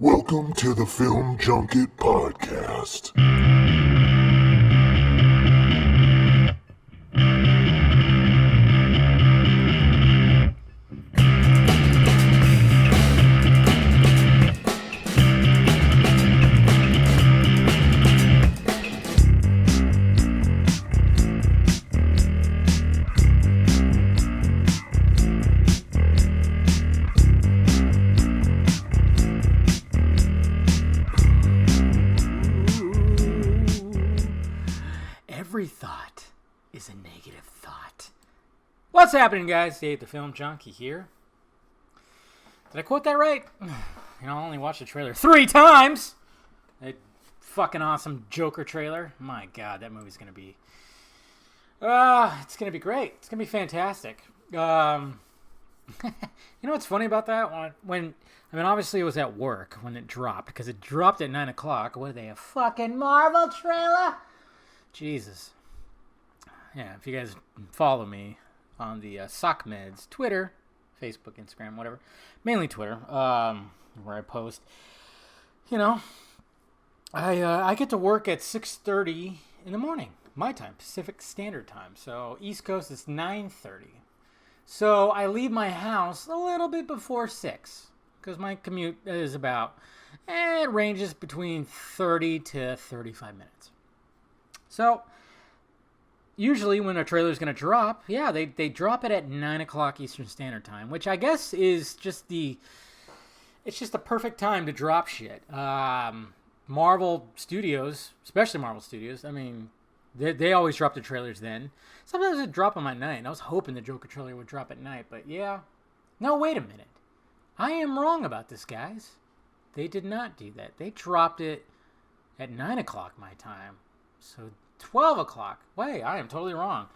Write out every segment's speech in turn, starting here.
Welcome to the Film Junket Podcast. Every thought is a negative thought. What's happening, guys? Dave the Film Junkie here. Did I quote that right? I only watched the trailer 3 times. That fucking awesome Joker trailer. My God, that movie's gonna be... it's gonna be great. It's gonna be fantastic. You know what's funny about that? Obviously it was at work when it dropped, because it dropped at 9 o'clock. What are they, a fucking Marvel trailer? Jesus. Yeah, if you guys follow me on the Sock Meds Twitter, Facebook, Instagram, whatever, mainly Twitter, where I post, I get to work at 6:30 in the morning, my time, Pacific Standard Time. So East Coast is 9:30. So I leave my house a little bit before 6, because my commute is about, it ranges between 30 to 35 minutes. So, usually when a trailer is going to drop, they drop it at 9 o'clock Eastern Standard Time, which I guess is just the perfect time to drop shit. Marvel Studios, especially Marvel Studios, I mean, they always drop their trailers then. Sometimes they drop them at night, and I was hoping the Joker trailer would drop at night, but yeah. No, wait a minute. I am wrong about this, guys. They did not do that. They dropped it at 9 o'clock my time. So 12 o'clock. Wait, I am totally wrong.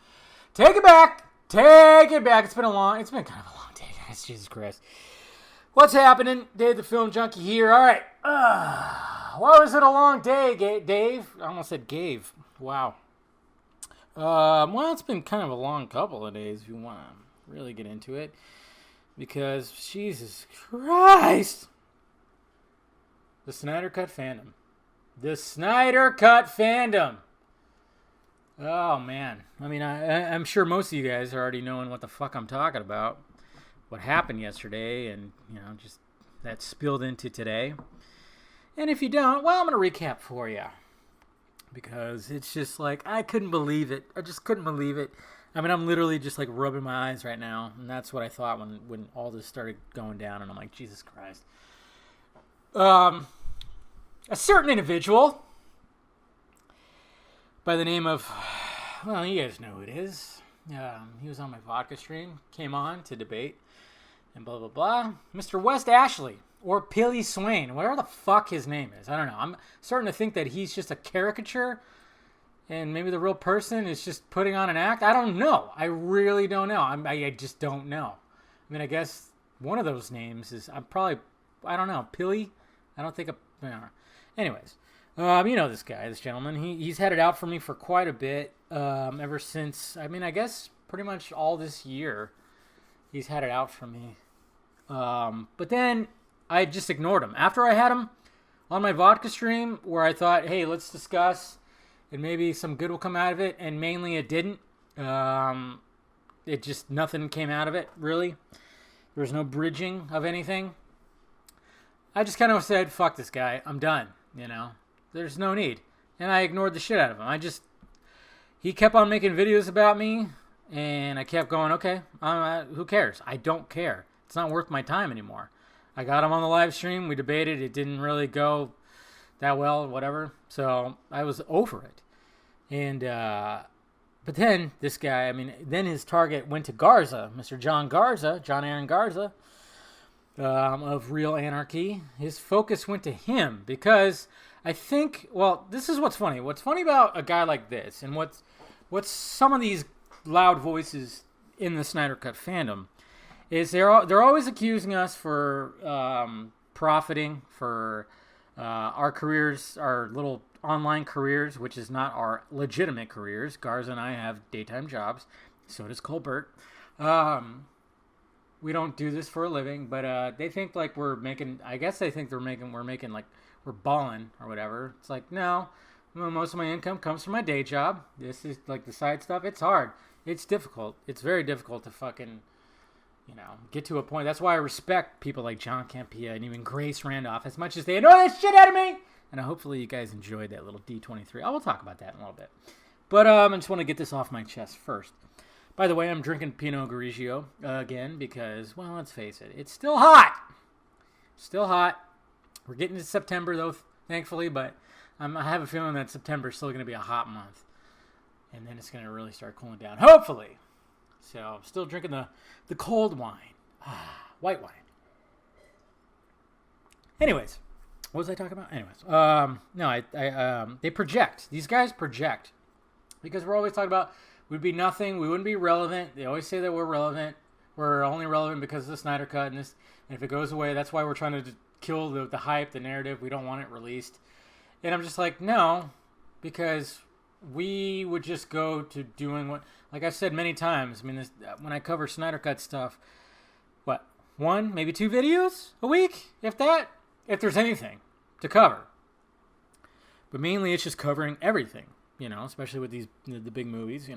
Take it back. Take it back. It's been kind of a long day, guys. Jesus Christ. What's happening? Dave the Film Junkie here. All right. Why was it a long day, Dave? I almost said Gave. Wow. Well, it's been kind of a long couple of days if you want to really get into it. Because, Jesus Christ. The Snyder Cut Fandom. The Snyder Cut Fandom. Oh, man. I mean, I'm sure most of you guys are already knowing what the fuck I'm talking about. What happened yesterday and, just that spilled into today. And if you don't, well, I'm going to recap for you. Because it's just like, I couldn't believe it. I just couldn't believe it. I mean, I'm literally just like rubbing my eyes right now. And that's what I thought when all this started going down. And I'm like, Jesus Christ. A certain individual by the name of, well, you guys know who it is. He was on my vodka stream, came on to debate, and blah, blah, blah. Mr. West Ashley, or Billy Swain, whatever the fuck his name is. I don't know. I'm starting to think that he's just a caricature, and maybe the real person is just putting on an act. I don't know. I really don't know. I just don't know. I mean, I guess one of those names is, I don't know, Billy? I don't think Anyways, you know this guy, this gentleman. He's had it out for me for quite a bit. Ever since, I guess pretty much all this year, he's had it out for me. But then I just ignored him. After I had him on my vodka stream, where I thought, hey, let's discuss, and maybe some good will come out of it, and mainly it didn't. It just, nothing came out of it, really. There was no bridging of anything. I just kind of said, fuck this guy. I'm done, There's no need. And I ignored the shit out of him. He kept on making videos about me, and I kept going, okay, who cares? I don't care. It's not worth my time anymore. I got him on the live stream. We debated. It didn't really go that well, whatever. So I was over it. And, but then this guy, then his target went to Garza, Mr. John Aaron Garza. Of Real Anarchy. His focus went to him because I think, well, this is what's funny. What's funny about a guy like this, and what's some of these loud voices in the Snyder Cut fandom, is they're always accusing us for profiting for our careers, our little online careers, which is not our legitimate careers. Garza and I have daytime jobs. So does Colbert. we don't do this for a living, but they think like we're making. I guess they think we're making like we're balling or whatever. It's like no, most of my income comes from my day job. This is like the side stuff. It's hard. It's difficult. It's very difficult to fucking, get to a point. That's why I respect people like John Campea and even Grace Randolph as much as they annoy the shit out of me. And hopefully you guys enjoyed that little D23. I will talk about that in a little bit. But I just want to get this off my chest first. By the way, I'm drinking Pinot Grigio again because, well, let's face it, it's still hot. Still hot. We're getting to September, though, thankfully, but I have a feeling that September is still going to be a hot month. And then it's going to really start cooling down, hopefully. So I'm still drinking the cold wine. White wine. Anyways, what was I talking about? Anyways, they project. These guys project. Because we're always talking about we'd be nothing, we wouldn't be relevant. They always say that we're relevant. We're only relevant because of the Snyder Cut and this. And if it goes away, that's why we're trying to kill the hype, the narrative. We don't want it released. And I'm just like, no, because we would just go to doing what, like I've said many times. I mean, when I cover Snyder Cut stuff, what, 1, maybe 2 videos a week, if that, if there's anything to cover. But mainly, it's just covering everything, especially with the big movies,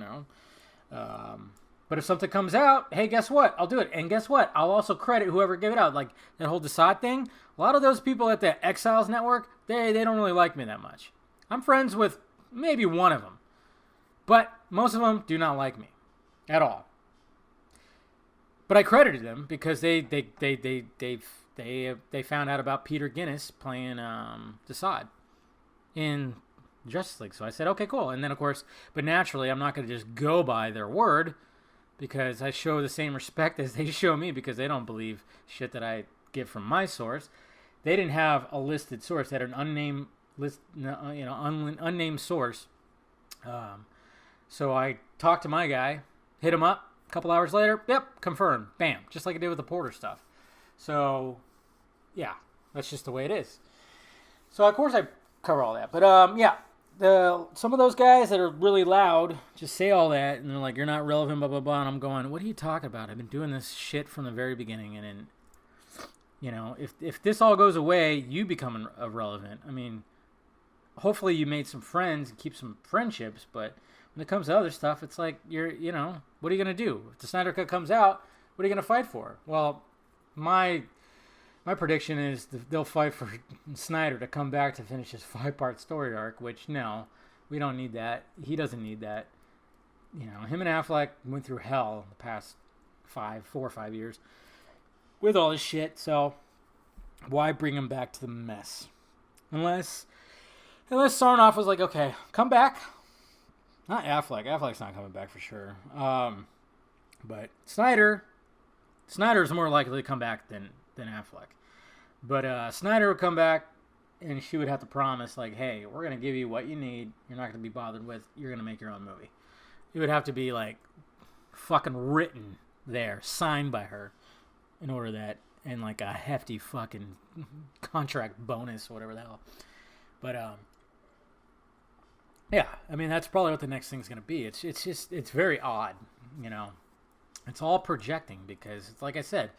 But if something comes out, hey, guess what? I'll do it. And guess what? I'll also credit whoever gave it out. Like that whole Desaad thing. A lot of those people at the Exiles Network, they don't really like me that much. I'm friends with maybe one of them. But most of them do not like me at all. But I credited them because they found out about Peter Guinness playing Desaad in Justice League. So I said, okay, cool. And then, of course, but naturally, I'm not going to just go by their word because I show the same respect as they show me because they don't believe shit that I give from my source. They didn't have a listed source. They had an unnamed unnamed source. So I talked to my guy, hit him up. A couple hours later, yep, confirmed. Bam. Just like I did with the Porter stuff. So, yeah, that's just the way it is. So, of course, I cover all that. But, some of those guys that are really loud just say all that, and they're like, you're not relevant, blah, blah, blah. And I'm going, what are you talking about? I've been doing this shit from the very beginning. And if this all goes away, you become irrelevant. I mean, hopefully you made some friends and keep some friendships, but when it comes to other stuff, it's like, what are you going to do? If the Snyder Cut comes out, what are you going to fight for? Well, my prediction is they'll fight for Snyder to come back to finish his 5-part story arc, which, no, we don't need that. He doesn't need that. Him and Affleck went through hell the past 4 or 5 years with all this shit, so why bring him back to the mess? Unless Sarnoff was like, okay, come back. Not Affleck. Affleck's not coming back for sure. But Snyder's more likely to come back than Affleck. But Snyder would come back, and she would have to promise, like, hey, we're going to give you what you need. You're not going to be bothered with. You're going to make your own movie. It would have to be, like, fucking written there, signed by her, in order that, and, like, a hefty fucking contract bonus, whatever the hell. But, yeah, I mean, that's probably what the next thing's going to be. It's very odd, It's all projecting because, it's like I said,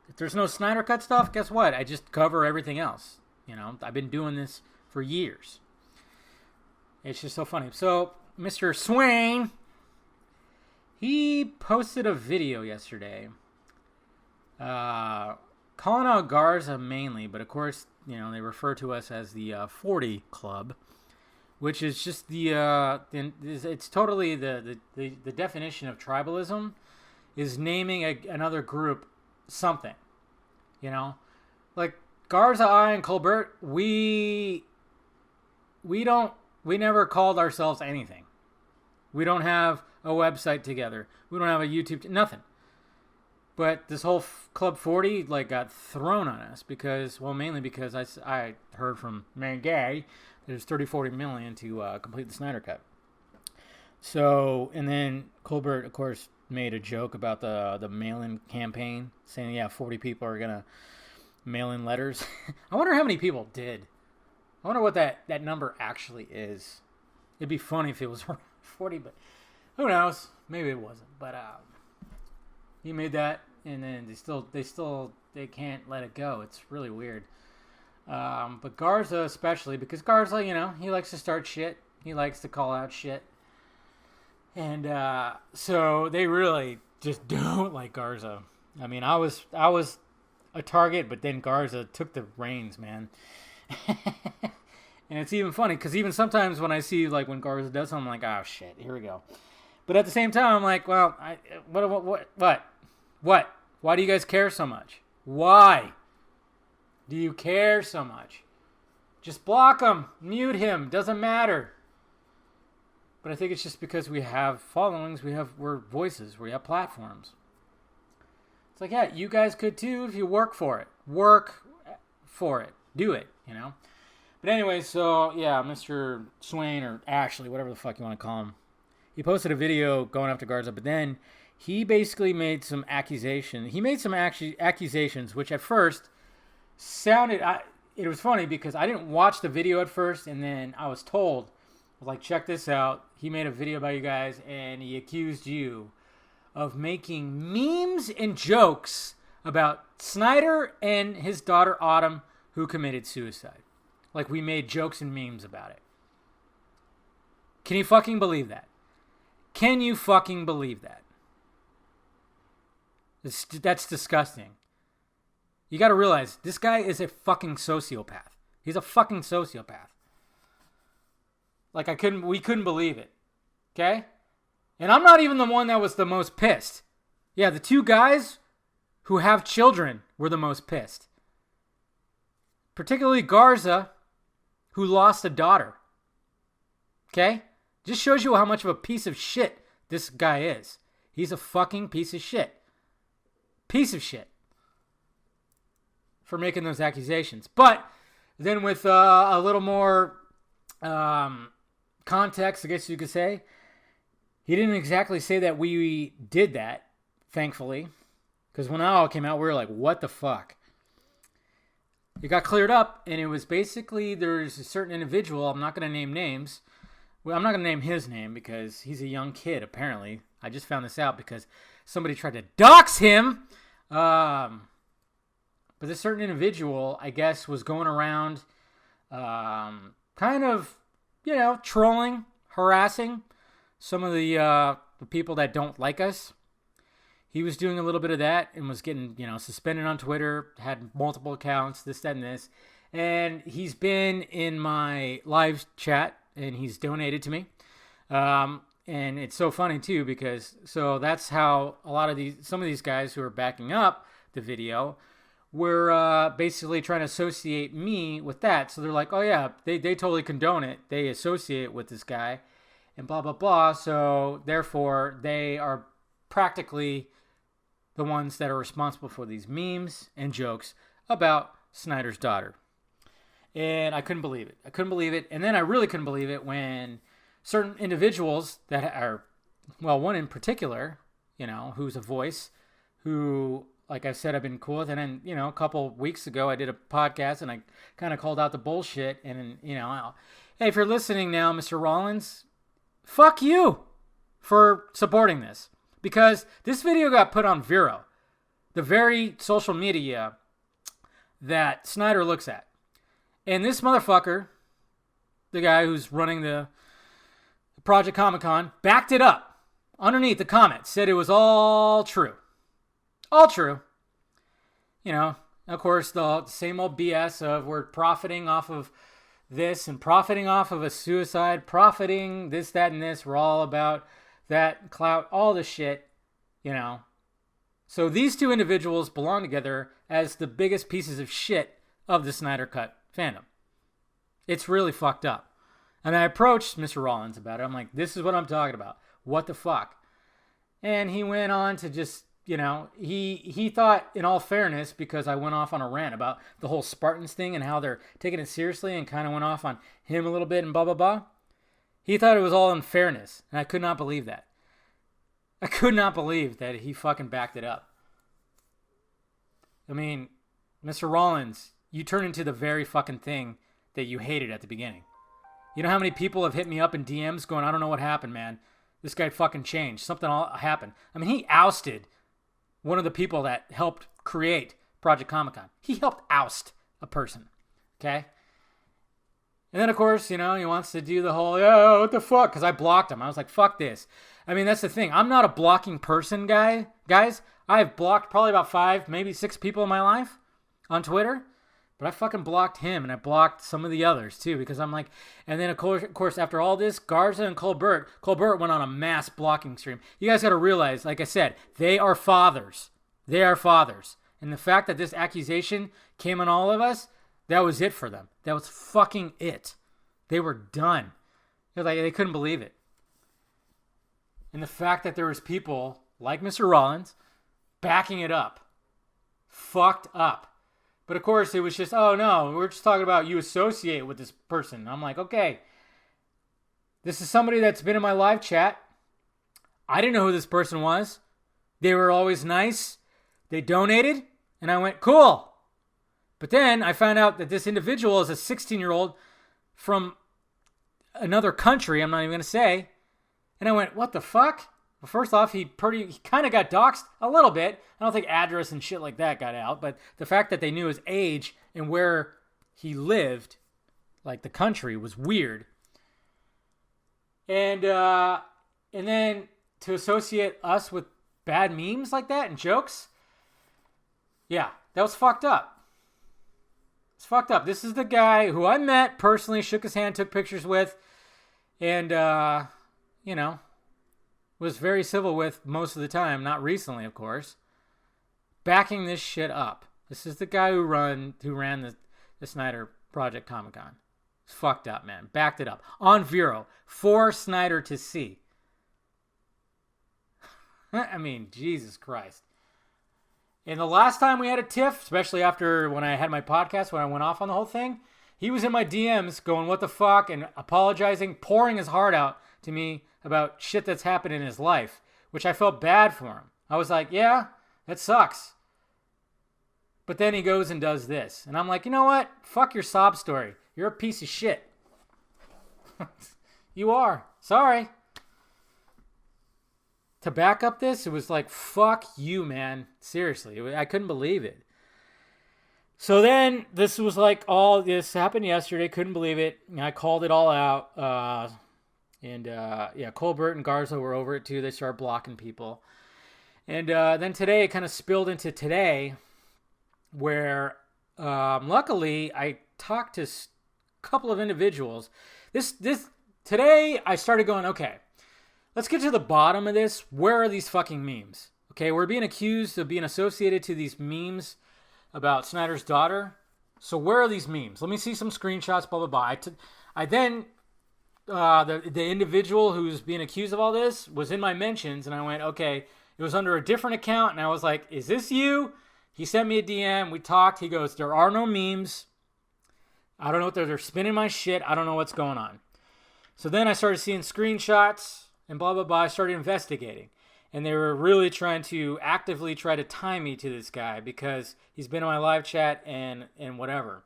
if there's no Snyder Cut stuff, guess what? I just cover everything else. I've been doing this for years. It's just so funny. So, Mr. Swain, he posted a video yesterday calling out Garza mainly, but of course, they refer to us as the 40 Club. Which is just it's totally the definition of tribalism is naming another group something, like Garza, I, and Colbert, we never called ourselves anything. We don't have a website together. We don't have a YouTube, nothing. But this whole Club 40 got thrown on us mainly because I heard from Man Gay there's 30-40 million to complete the Snyder Cut. So, and then Colbert, of course, made a joke about the mail-in campaign, saying, 40 people are going to mail in letters. I wonder how many people did. I wonder what that number actually is. It'd be funny if it was around 40, but who knows? Maybe it wasn't. But he made that and then they can't let it go. It's really weird. But Garza especially, because Garza, he likes to start shit. He likes to call out shit. And so they really just don't like Garza. I mean, I was a target, but then Garza took the reins, man. And it's even funny, because even sometimes when I see, like, when Garza does something, I'm like, oh, shit, here we go. But at the same time, I'm like, well, what? Why do you guys care so much? Why do you care so much? Just block him, mute him, doesn't matter. But I think it's just because we have followings, we're voices, we have platforms. It's like, yeah, you guys could too if you work for it. Work for it. Do it, But anyway, so, yeah, Mr. Swain, or Ashley, whatever the fuck you want to call him, he posted a video going after Garza, but then he basically made some accusations. He made some accusations, which at first sounded... it was funny because I didn't watch the video at first, and then I was told, like, check this out. He made a video about you guys, and he accused you of making memes and jokes about Snyder and his daughter Autumn, who committed suicide. Like, we made jokes and memes about it. Can you fucking believe that? Can you fucking believe that? That's disgusting. You gotta realize, this guy is a fucking sociopath. He's a fucking sociopath. Like, we couldn't believe it. Okay? And I'm not even the one that was the most pissed. Yeah, the two guys who have children were the most pissed. Particularly Garza, who lost a daughter. Okay? Just shows you how much of a piece of shit this guy is. He's a fucking piece of shit. Piece of shit. For making those accusations. But then with a little more context, I guess you could say, he didn't exactly say that we did that, thankfully. Because when that all came out, we were like, what the fuck? It got cleared up, and it was basically, there's a certain individual, I'm not going to name names. Well, I'm not going to name his name because he's a young kid, apparently. I just found this out because somebody tried to dox him. But this certain individual, I guess, was going around kind of, trolling, harassing some of the people that don't like us. He was doing a little bit of that and was getting, suspended on Twitter, had multiple accounts, this, that, and this. And he's been in my live chat, and he's donated to me. And it's so funny, too, because so that's how some of these guys who are backing up the video were basically trying to associate me with that. So they're like, oh, yeah, they totally condone it. They associate with this guy and blah, blah, blah. So therefore, they are practically the ones that are responsible for these memes and jokes about Snyder's daughter. And I couldn't believe it. And then I really couldn't believe it when certain individuals that are, well, one in particular, who's a voice, who, like I said, I've been cool with. And then, a couple weeks ago, I did a podcast and I kind of called out the bullshit. And, hey, if you're listening now, Mr. Rollins, fuck you for supporting this. Because this video got put on Vero, the very social media that Snyder looks at. And this motherfucker, the guy who's running the Project Comic-Con, backed it up underneath the comments, said it was all true. All true. Of course, the same old BS of we're profiting off of this and profiting off of a suicide, profiting this, that, and this. We're all about that clout, all this shit, So these two individuals belong together as the biggest pieces of shit of the Snyder Cut fandom. It's really fucked up. And I approached Mr. Rollins about it. I'm like, this is what I'm talking about. What the fuck? And he went on to just, he thought, in all fairness, because I went off on a rant about the whole Spartans thing and how they're taking it seriously, and kind of went off on him a little bit and blah, blah, blah. He thought it was all in fairness, and I could not believe that. I could not believe that he fucking backed it up. I mean, Mr. Rollins, you turned into the very fucking thing that you hated at the beginning. You know how many people have hit me up in DMs going, I don't know what happened, man. This guy fucking changed. Something all happened. I mean, he ousted one of the people that helped create Project Comic-Con. He helped oust a person, okay? And then, of course, he wants to do the whole, oh, what the fuck? Because I blocked him. I was like, fuck this. I mean, that's the thing. I'm not a blocking person, guys. I've blocked probably about 5, maybe 6 people in my life on Twitter. But I fucking blocked him, and I blocked some of the others, too, because I'm like... And then, of course, after all this, Garza and Colbert went on a mass blocking stream. You guys got to realize, like I said, they are fathers. They are fathers. And the fact that this accusation came on all of us, that was it for them. That was fucking it. They were done. They couldn't believe it. And the fact that there was people like Mr. Rollins backing it up. Fucked up. But of course, it was just, oh no, we're just talking about you associate with this person. I'm like, okay, this is somebody that's been in my live chat. I didn't know who this person was. They were always nice. They donated, and I went, cool. But then I found out that this individual is a 16-year-old from another country, I'm not even going to say. And I went, what the fuck? Well, first off, he kind of got doxxed a little bit. I don't think address and shit like that got out, but the fact that they knew his age and where he lived, like the country, was weird. And then to associate us with bad memes like that and jokes, yeah, that was fucked up. It's fucked up. This is the guy who I met personally, shook his hand, took pictures with, and was very civil with most of the time, not recently, of course, backing this shit up. This is the guy who ran the Snyder Project Comic-Con. It's fucked up, man. Backed it up. On Vero. For Snyder to see. I mean, Jesus Christ. And the last time we had a tiff, especially after when I had my podcast, when I went off on the whole thing, he was in my DMs going, what the fuck, and apologizing, pouring his heart out to me about shit that's happened in his life, which I felt bad for him. I was like, yeah, that sucks. But then he goes and does this. And I'm like, you know what? Fuck your sob story. You're a piece of shit. You are. Sorry. To back up this, it was like, fuck you, man. Seriously. I couldn't believe it. So then, this was like, all this happened yesterday. Couldn't believe it. I called it all out. Colbert and Garza were over it too. They started blocking people. And then today, it kind of spilled into today, where luckily I talked to a couple of individuals. Today, I started going, okay, let's get to the bottom of this. Where are these fucking memes? Okay, we're being accused of being associated to these memes about Snyder's daughter. So where are these memes? Let me see some screenshots, blah, blah, blah. I then... the individual who's being accused of all this was in my mentions, and I went, okay, it was under a different account, and I was like, is this you? He sent me a DM, we talked, he goes, there are no memes, I don't know what they're spinning my shit, I don't know what's going on. So then I started seeing screenshots, and blah, blah, blah, I started investigating, and they were really trying to actively try to tie me to this guy, because he's been in my live chat, and whatever.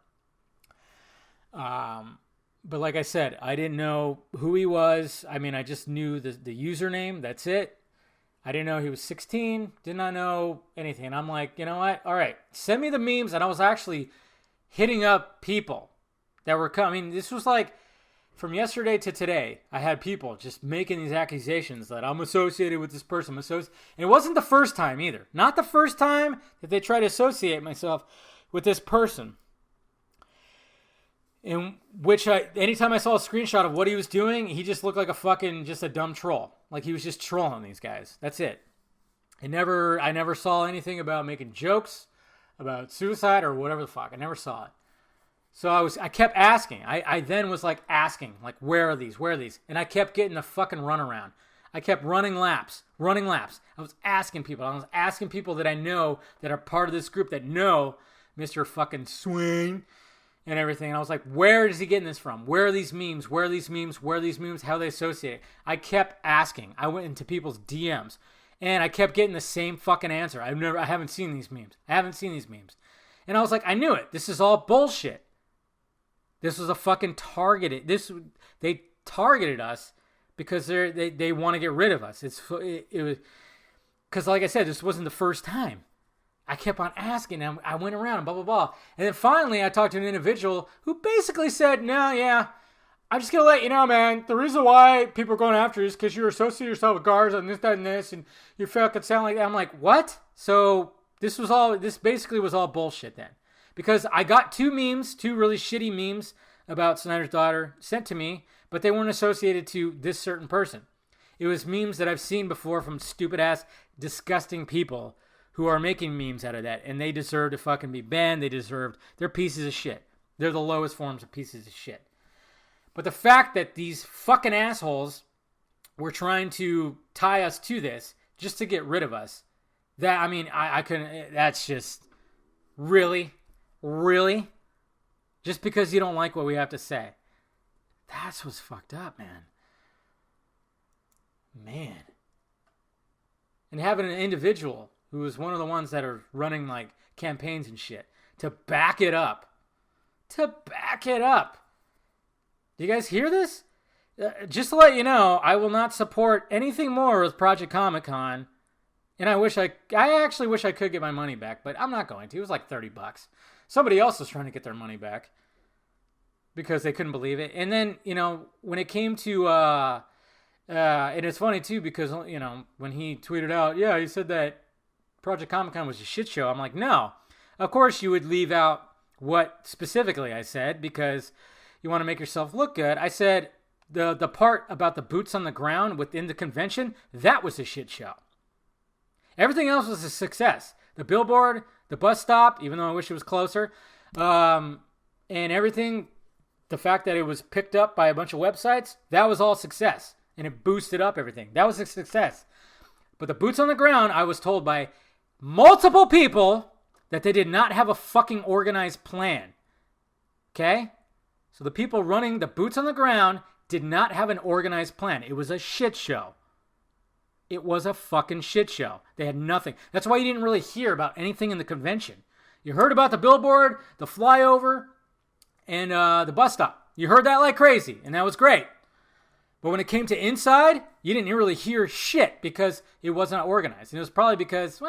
But like I said, I didn't know who he was. I mean, I just knew the username. That's it. I didn't know he was 16. Did not know anything. And I'm like, you know what? All right, send me the memes. And I was actually hitting up people that were coming. This was like from yesterday to today. I had people just making these accusations that I'm associated with this person. And it wasn't the first time either. Not the first time that they tried to associate myself with this person. In which anytime I saw a screenshot of what he was doing, he just looked like just a dumb troll. Like he was just trolling these guys. That's it. I never saw anything about making jokes about suicide or whatever the fuck. I never saw it. So I kept asking. I then was like asking, like, where are these? Where are these? And I kept getting a fucking runaround. I kept running laps. I was asking people. I was asking people that I know that are part of this group that know Mr. fucking Swain and everything. And I was like, where is he getting this from? Where are these memes? Where are these memes? Where are these memes? How they associate? I kept asking. I went into people's DMs. And I kept getting the same fucking answer. I haven't seen these memes. And I was like, I knew it. This is all bullshit. This was a fucking targeted. They targeted us because they want to get rid of us. It was Because like I said, this wasn't the first time. I kept on asking, and I went around and blah, blah, blah. And then finally I talked to an individual who basically said, no, yeah, I'm just going to let you know, man, the reason why people are going after you is because you associate yourself with Garza and this, that, and this, and you fucking sound like that. I'm like, what? So this basically was all bullshit then. Because I got two really shitty memes about Snyder's daughter sent to me, but they weren't associated to this certain person. It was memes that I've seen before from stupid-ass, disgusting people who are making memes out of that, and they deserve to fucking be banned. They're pieces of shit. They're the lowest forms of pieces of shit. But the fact that these fucking assholes were trying to tie us to this just to get rid of us, I couldn't, that's just, really? Just because you don't like what we have to say. That's what's fucked up, man. And having an individual who was one of the ones that are running like campaigns and shit to back it up. Do you guys hear this? Just to let you know, I will not support anything more with Project Comic-Con. And I actually wish I could get my money back, but I'm not going to. It was like $30. Somebody else was trying to get their money back because they couldn't believe it. And then, when it came to, and it's funny too, because, when he tweeted out, yeah, he said that Project Comic-Con was a shit show. I'm like, no. Of course you would leave out what specifically I said because you want to make yourself look good. I said the part about the boots on the ground within the convention, that was a shit show. Everything else was a success. The billboard, the bus stop, even though I wish it was closer, and everything, the fact that it was picked up by a bunch of websites, that was all success. And it boosted up everything. That was a success. But the boots on the ground, I was told by multiple people that they did not have a fucking organized plan. Okay? So the people running the boots on the ground did not have an organized plan. It was a shit show. It was a fucking shit show. They had nothing. That's why you didn't really hear about anything in the convention. You heard about the billboard, the flyover, and the bus stop. You heard that like crazy, and that was great. But when it came to inside, you didn't really hear shit because it wasn't organized. And it was probably because,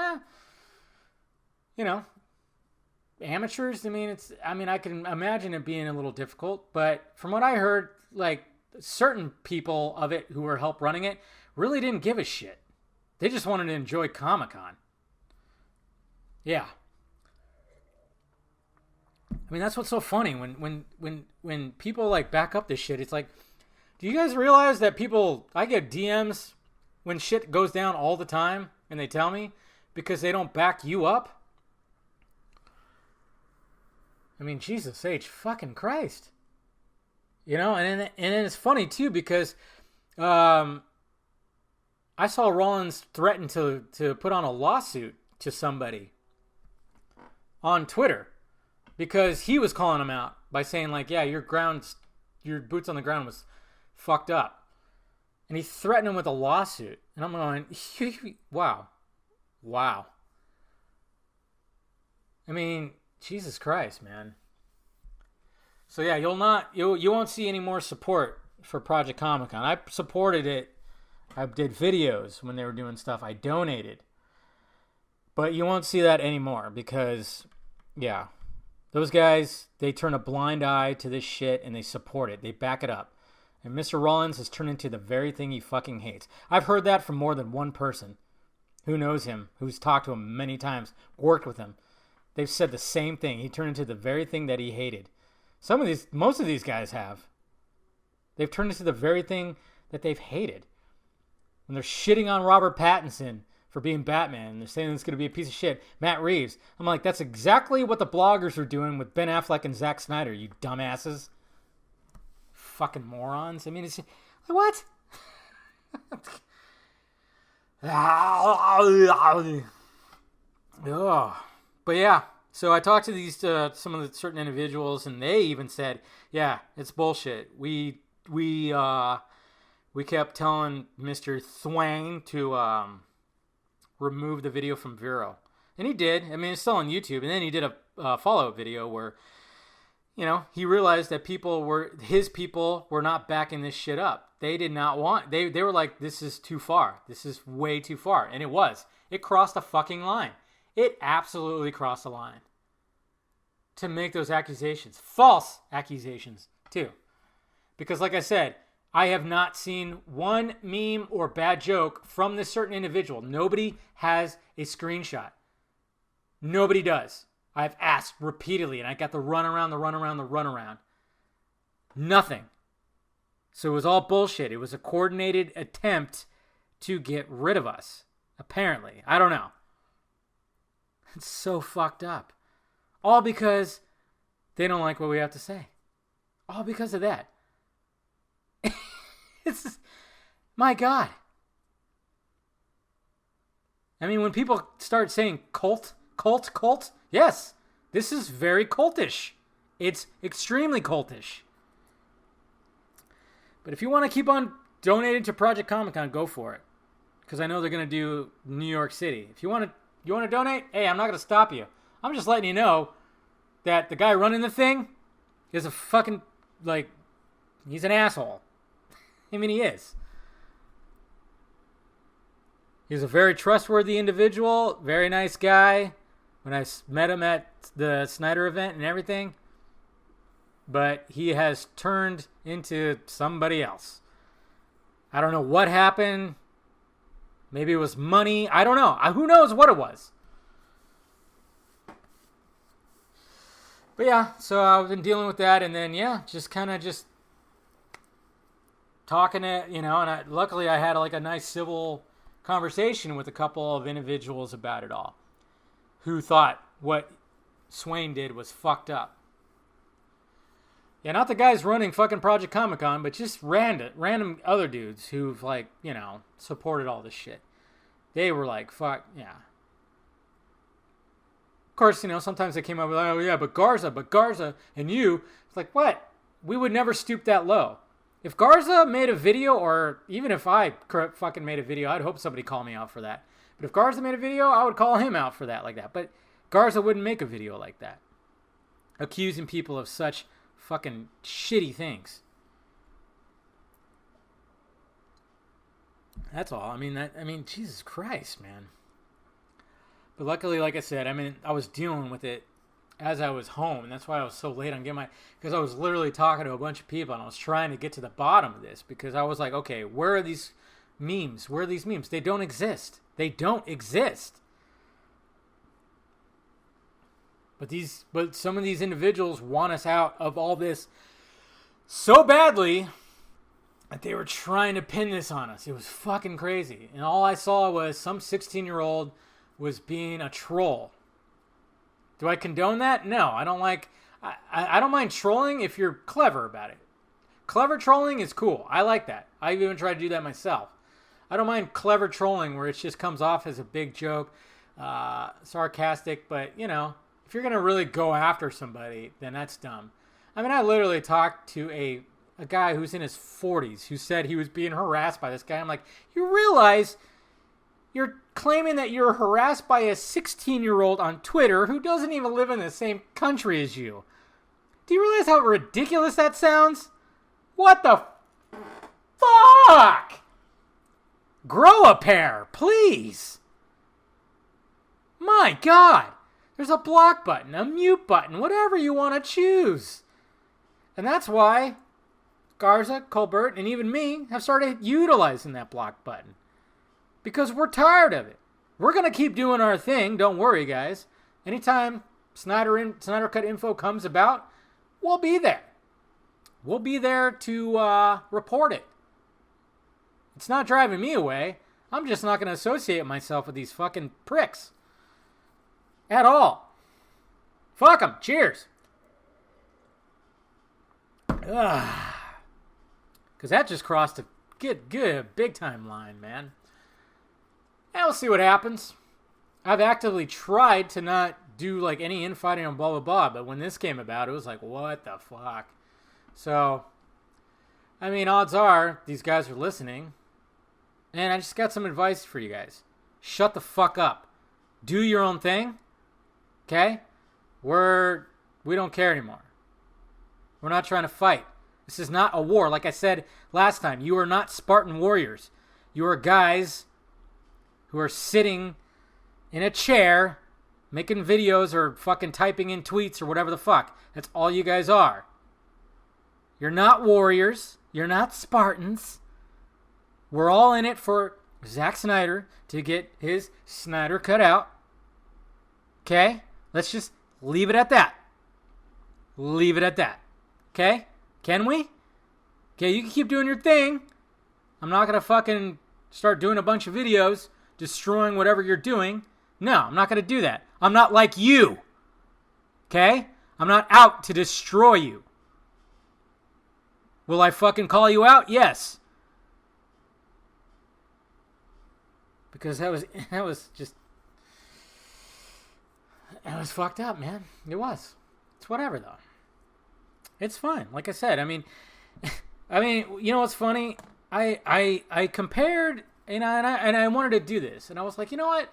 amateurs. I can imagine it being a little difficult. But from what I heard, like certain people of it who were help running it really didn't give a shit. They just wanted to enjoy Comic-Con. Yeah. That's what's so funny when people like back up this shit. It's like, do you guys realize that I get DMs when shit goes down all the time and they tell me because they don't back you up? Jesus H. fucking Christ. And then it's funny too because I saw Rollins threaten to put on a lawsuit to somebody on Twitter because he was calling him out by saying like, yeah, your boots on the ground was fucked up. And he threatened him with a lawsuit. And I'm going, wow. Jesus Christ, man. So yeah, you won't see any more support for Project Comic-Con. I supported it. I did videos when they were doing stuff. I donated. But you won't see that anymore because, yeah, those guys, they turn a blind eye to this shit and they support it. They back it up. And Mr. Rollins has turned into the very thing he fucking hates. I've heard that from more than one person who knows him, who's talked to him many times, worked with him. They've said the same thing. He turned into the very thing that he hated. Most of these guys have. They've turned into the very thing that they've hated. When they're shitting on Robert Pattinson for being Batman, and they're saying it's going to be a piece of shit, Matt Reeves. I'm like, that's exactly what the bloggers are doing with Ben Affleck and Zack Snyder, you dumbasses. Fucking morons. It's like, what? But yeah, so I talked to these some of the certain individuals, and they even said, yeah, it's bullshit. We kept telling Mr. Thwang to remove the video from Vero. And he did. It's still on YouTube. And then he did a follow-up video where, he realized that his people were not backing this shit up. They did not want, they were like, this is too far. This is way too far. And it was. It crossed a fucking line. It absolutely crossed the line to make those accusations. False accusations, too. Because like I said, I have not seen one meme or bad joke from this certain individual. Nobody has a screenshot. Nobody does. I've asked repeatedly, and I got the runaround. Nothing. So it was all bullshit. It was a coordinated attempt to get rid of us. Apparently. I don't know. It's so fucked up. All because they don't like what we have to say. All because of that. It's, my God. I mean, when people start saying cult, yes, this is very cultish. It's extremely cultish. But if you want to keep on donating to Project Comic-Con, go for it. Because I know they're going to do New York City. If you want to donate, hey, I'm not going to stop you. I'm just letting you know that the guy running the thing is a fucking, like, he's an asshole. I mean, he is. He's a very trustworthy individual, very nice guy. When I met him at the Snyder event and everything. But he has turned into somebody else. I don't know what happened. Maybe it was money. I don't know. Who knows what it was? But yeah, so I've been dealing with that. And then, yeah, just kind of just talking to, and luckily I had like a nice civil conversation with a couple of individuals about it all. Who thought what Swain did was fucked up. Yeah, not the guys running fucking Project Comic-Con, but just random other dudes who've, like, supported all this shit. They were like, fuck, yeah. Of course, sometimes they came up with, oh, yeah, but Garza, and you. It's like, what? We would never stoop that low. If Garza made a video, or even if I fucking made a video, I'd hope somebody call me out for that. But if Garza made a video, I would call him out for that like that. But Garza wouldn't make a video like that. Accusing people of such fucking shitty things. That's all. I mean, Jesus Christ, man. But luckily, like I said, I was dealing with it as I was home, and that's why I was so late on getting because I was literally talking to a bunch of people, and I was trying to get to the bottom of this, because I was like, okay, where are these memes? Where are these memes? They don't exist. They don't exist. But some of these individuals want us out of all this so badly that they were trying to pin this on us. It was fucking crazy. And all I saw was some 16-year-old was being a troll. Do I condone that? No, I don't like... I don't mind trolling if you're clever about it. Clever trolling is cool. I like that. I've even tried to do that myself. I don't mind clever trolling where it just comes off as a big joke, sarcastic, but, if you're going to really go after somebody, then that's dumb. I literally talked to a guy who's in his 40s who said he was being harassed by this guy. I'm like, you realize you're claiming that you're harassed by a 16-year-old on Twitter who doesn't even live in the same country as you. Do you realize how ridiculous that sounds? What the fuck? Grow a pair, please. My God. There's a block button, a mute button, whatever you want to choose. And that's why Garza, Colbert, and even me have started utilizing that block button. Because we're tired of it. We're going to keep doing our thing. Don't worry, guys. Anytime Snyder Cut info comes about, we'll be there. We'll be there to report it. It's not driving me away. I'm just not going to associate myself with these fucking pricks. At all. Fuck them. Cheers. Because that just crossed a good big time line, man. And we'll see what happens. I've actively tried to not do like any infighting and blah blah blah, but when this came about, it was like, what the fuck? So, odds are these guys are listening, and I just got some advice for you guys. Shut the fuck up. Do your own thing. Okay? We don't care anymore. We're not trying to fight. This is not a war. Like I said last time, you are not Spartan warriors. You are guys who are sitting in a chair making videos or fucking typing in tweets or whatever the fuck. That's all you guys are. You're not warriors. You're not Spartans. We're all in it for Zack Snyder to get his Snyder cut out. Okay? Let's just leave it at that. Leave it at that. Okay? Can we? Okay, you can keep doing your thing. I'm not going to fucking start doing a bunch of videos destroying whatever you're doing. No, I'm not going to do that. I'm not like you. Okay? I'm not out to destroy you. Will I fucking call you out? Yes. Because that was fucked up, man. It was. It's whatever though. It's fine. Like I said, I mean, you know what's funny? I compared, and I wanted to do this, and I was like, you know what?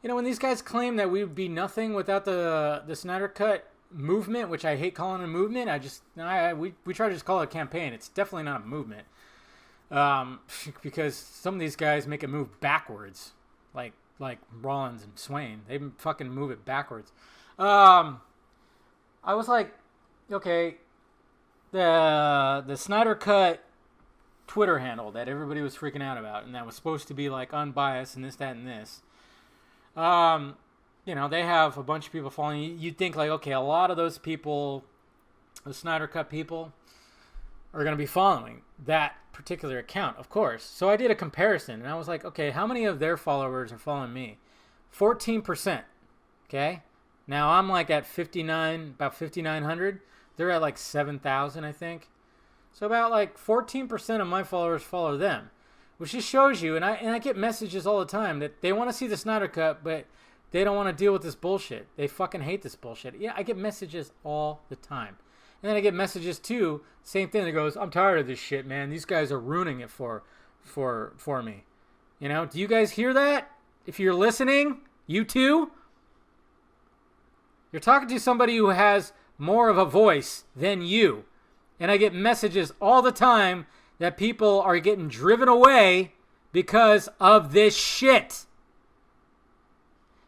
You know, when these guys claim that we would be nothing without the Snyder Cut movement, which I hate calling a movement, we try to just call it a campaign. It's definitely not a movement, because some of these guys make it move backwards, like Rollins and Swain. They fucking move it backwards. I was like, okay, the Snyder Cut Twitter handle that everybody was freaking out about, and that was supposed to be like unbiased and this, that, and this. You know, they have a bunch of people following. You'd think like, okay, a lot of those people, the Snyder Cut people, are going to be following that particular account, of course. So I did a comparison, and I was like, okay, how many of their followers are following me? 14%. Okay. Now I'm like at 59, about 5,900. They're at like 7,000, I think. So about like 14% of my followers follow them, which just shows you, and I get messages all the time that they want to see the Snyder Cut, but they don't want to deal with this bullshit. They fucking hate this bullshit. Yeah, I get messages all the time. And then I get messages too, same thing that goes, I'm tired of this shit, man. These guys are ruining it for me. You know, do you guys hear that? If you're listening, you too? You're talking to somebody who has more of a voice than you. And I get messages all the time that people are getting driven away because of this shit.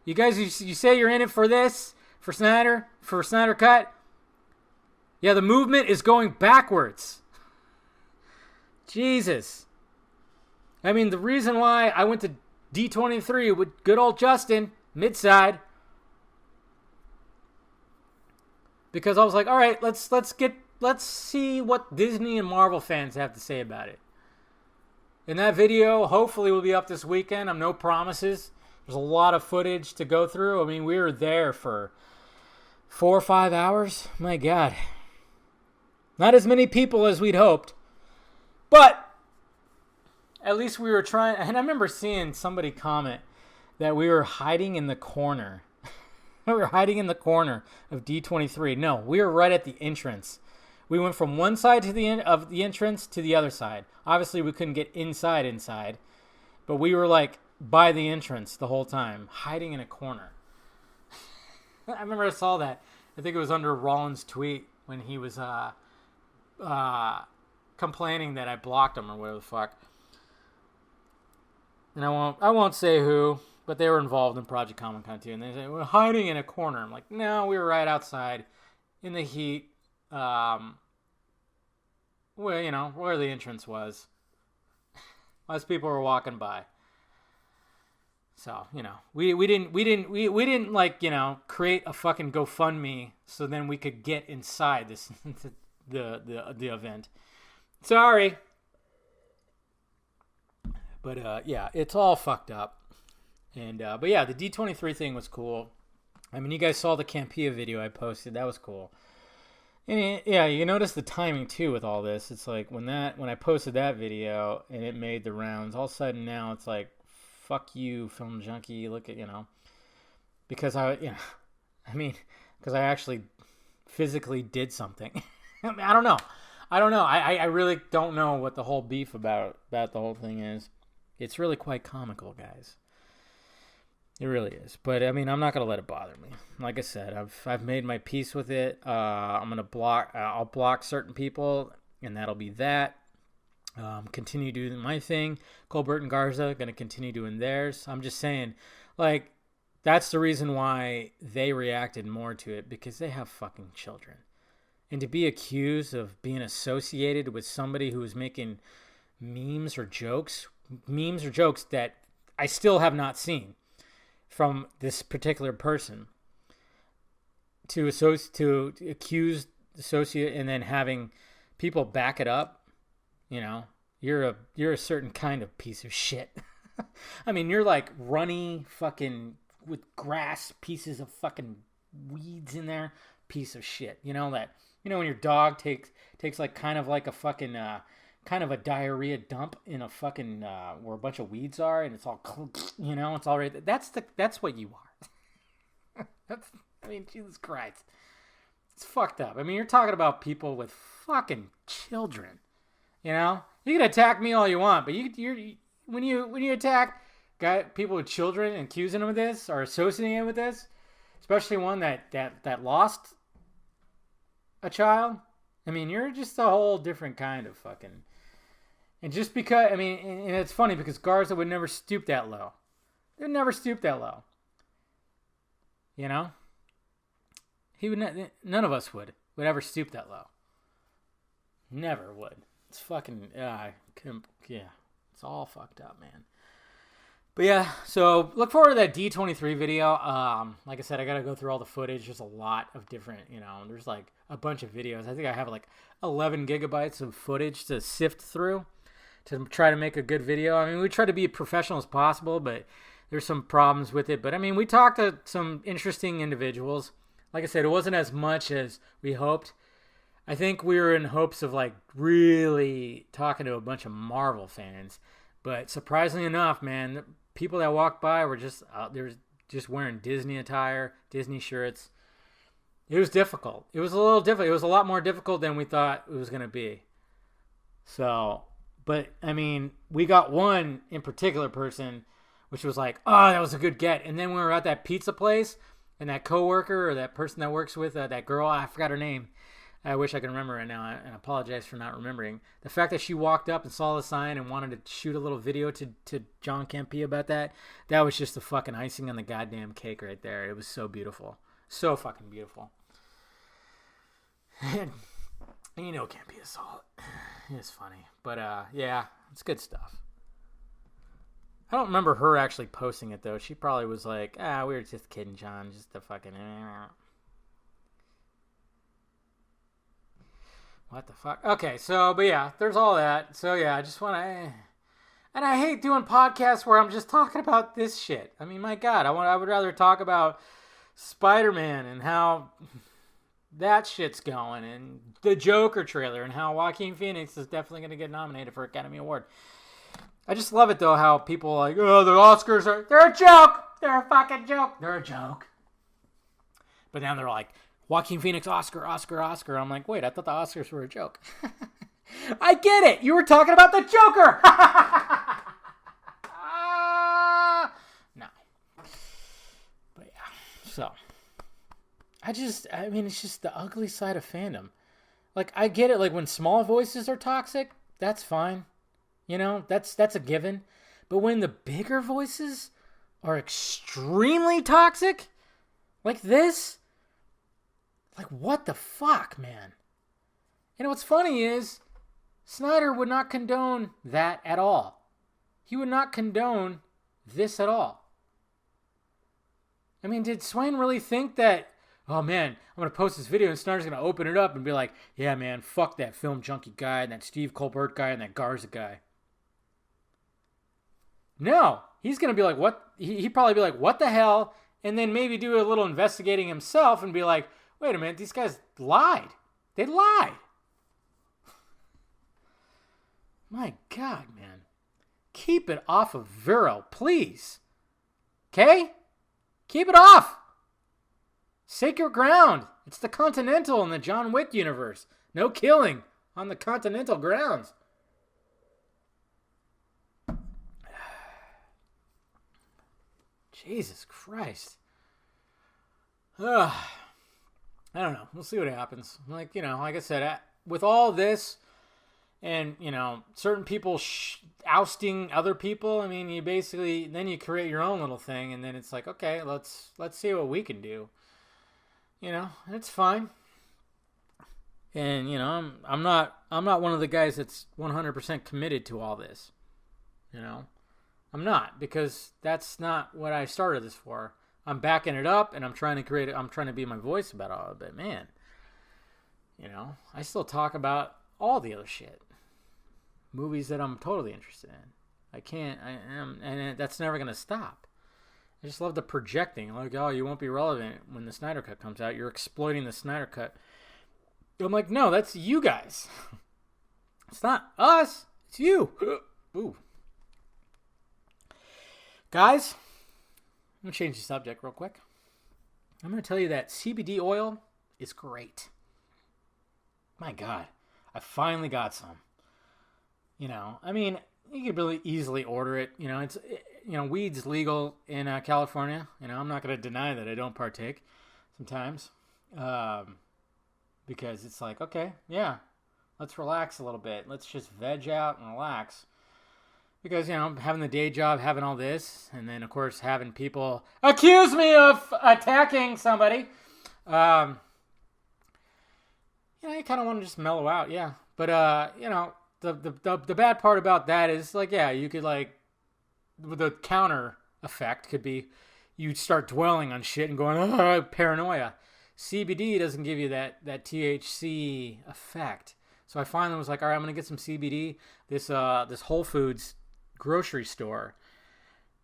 You guys, you say you're in it for this, for Snyder Cut. Yeah, the movement is going backwards. Jesus. I mean, the reason why I went to D23 with good old Justin, midside, because I was like, all right, let's see what Disney and Marvel fans have to say about it. And that video hopefully will be up this weekend. I'm no promises. There's a lot of footage to go through. I mean, we were there for 4 or 5 hours. My God. Not as many people as we'd hoped. But at least we were trying. And I remember seeing somebody comment that we were hiding in the corner. We were hiding in the corner of D23. No, we were right at the entrance. We went from one side to the end of the entrance to the other side. Obviously, we couldn't get inside. But we were like by the entrance the whole time, hiding in a corner. I remember I saw that. I think it was under Rollins' tweet when he was complaining that I blocked him or whatever the fuck. And I won't say who, but they were involved in Project Comic-Con too. And they said, we're hiding in a corner. I'm like, no, we were right outside in the heat. Where, you know, where the entrance was. As people were walking by. So, you know, we didn't like, you know, create a fucking GoFundMe so then we could get inside this the event. Sorry. But yeah, it's all fucked up. And but yeah, the D23 thing was cool. I mean, you guys saw the Campea video I posted. That was cool. And yeah, you notice the timing too with all this. It's like when I posted that video and it made the rounds, all of a sudden now it's like, fuck you, Film Junkie. Look at, you know, because I actually physically did something. I mean, I don't know. I really don't know what the whole beef about the whole thing is. It's really quite comical, guys. It really is. But I mean, I'm not gonna let it bother me. Like I said, I've made my peace with it. I'm gonna block. I'll block certain people, and that'll be that. Continue doing my thing. Colbert and Garza gonna continue doing theirs. I'm just saying, like, That's the reason why they reacted more to it, because they have fucking children. And to be accused of being associated with somebody who is making memes or jokes that I still have not seen from this particular person, to accuse, associate, and then having people back it up, you're a certain kind of piece of shit. I mean, you're like runny fucking with grass, pieces of fucking weeds in there, piece of shit. When your dog takes like kind of like a fucking kind of a diarrhea dump in a fucking where a bunch of weeds are, and it's all it's all right. That's what you are. Jesus Christ, it's fucked up. I mean, you're talking about people with fucking children. You can attack me all you want, but when you attack people with children and accusing them of this or associating them with this, especially one that lost a child, I mean, you're just a whole different kind of fucking. And just because, and it's funny because Garza would never stoop that low. They'd never stoop that low. He would. None of us would ever stoop that low. Never would. It's fucking. Yeah, it's all fucked up, man. But yeah, so look forward to that D23 video. Like I said, I got to go through all the footage. There's a lot of different, there's like a bunch of videos. I think I have like 11 gigabytes of footage to sift through to try to make a good video. I mean, we try to be professional as possible, but there's some problems with it. But I mean, we talked to some interesting individuals. Like I said, it wasn't as much as we hoped. I think we were in hopes of like really talking to a bunch of Marvel fans. But surprisingly enough, man, people that walked by were just just wearing Disney attire, Disney shirts. It was difficult. It was a little difficult. It was a lot more difficult than we thought it was going to be. So, but I mean, we got one in particular person, which was like, oh, that was a good get. And then we were at that pizza place, and that coworker or that person that works with that girl, I forgot her name. I wish I could remember right now, and I apologize for not remembering. The fact that she walked up and saw the sign and wanted to shoot a little video to John Campea about that was just the fucking icing on the goddamn cake right there. It was so beautiful. So fucking beautiful. And Campea saw it. It's funny. But, yeah, it's good stuff. I don't remember her actually posting it, though. She probably was like, we were just kidding, John. Just the fucking... What the fuck? Okay, so, but yeah, there's all that. So, yeah, I just want to... And I hate doing podcasts where I'm just talking about this shit. I mean, my God, I would rather talk about Spider-Man and how that shit's going, and the Joker trailer, and how Joaquin Phoenix is definitely going to get nominated for Academy Award. I just love it, though, how people are like, oh, the Oscars they're a joke. They're a fucking joke. They're a joke. But now they're like, Joaquin Phoenix, Oscar. I'm like, wait, I thought the Oscars were a joke. I get it. You were talking about the Joker. No. But yeah, so. It's just the ugly side of fandom. Like, I get it. Like, when small voices are toxic, that's fine. That's a given. But when the bigger voices are extremely toxic, like this, like, what the fuck, man? And what's funny is, Snyder would not condone that at all. He would not condone this at all. I mean, did Swain really think that, oh man, I'm going to post this video and Snyder's going to open it up and be like, yeah man, fuck that film junkie guy and that Steve Colbert guy and that Garza guy? No. He's going to be like, what? He'd probably be like, what the hell? And then maybe do a little investigating himself and be like, wait a minute, these guys lied. They lied. My God, man. Keep it off of Vero, please. Okay? Keep it off. Sacred ground. It's the Continental in the John Wick universe. No killing on the Continental grounds. Jesus Christ. Ugh. I don't know. We'll see what happens. Like I said, with all this, and certain people ousting other people. I mean, you basically then you create your own little thing, and then it's like, okay, let's see what we can do. It's fine. And I'm not one of the guys that's 100% committed to all this. I'm not, because that's not what I started this for. I'm backing it up, and I'm trying to be my voice about all of it. Man, I still talk about all the other shit. Movies that I'm totally interested in. And that's never going to stop. I just love the projecting. Like, oh, you won't be relevant when the Snyder Cut comes out. You're exploiting the Snyder Cut. I'm like, no, that's you guys. It's not us. It's you. Ooh. Guys, I'm going to change the subject real quick. I'm going to tell you that CBD oil is great. My God, I finally got some. I mean, you could really easily order it. It's weed's legal in California. I'm not going to deny that I don't partake sometimes, because it's like, okay, yeah, let's relax a little bit. Let's just veg out and relax. Because having the day job, having all this, and then of course having people accuse me of attacking somebody. You kind of want to just mellow out, yeah. But the bad part about that is, like, yeah, you could, like, the counter effect could be you start dwelling on shit and going, paranoia. CBD doesn't give you that THC effect. So I finally was like, all right, I'm going to get some CBD. This Whole Foods grocery store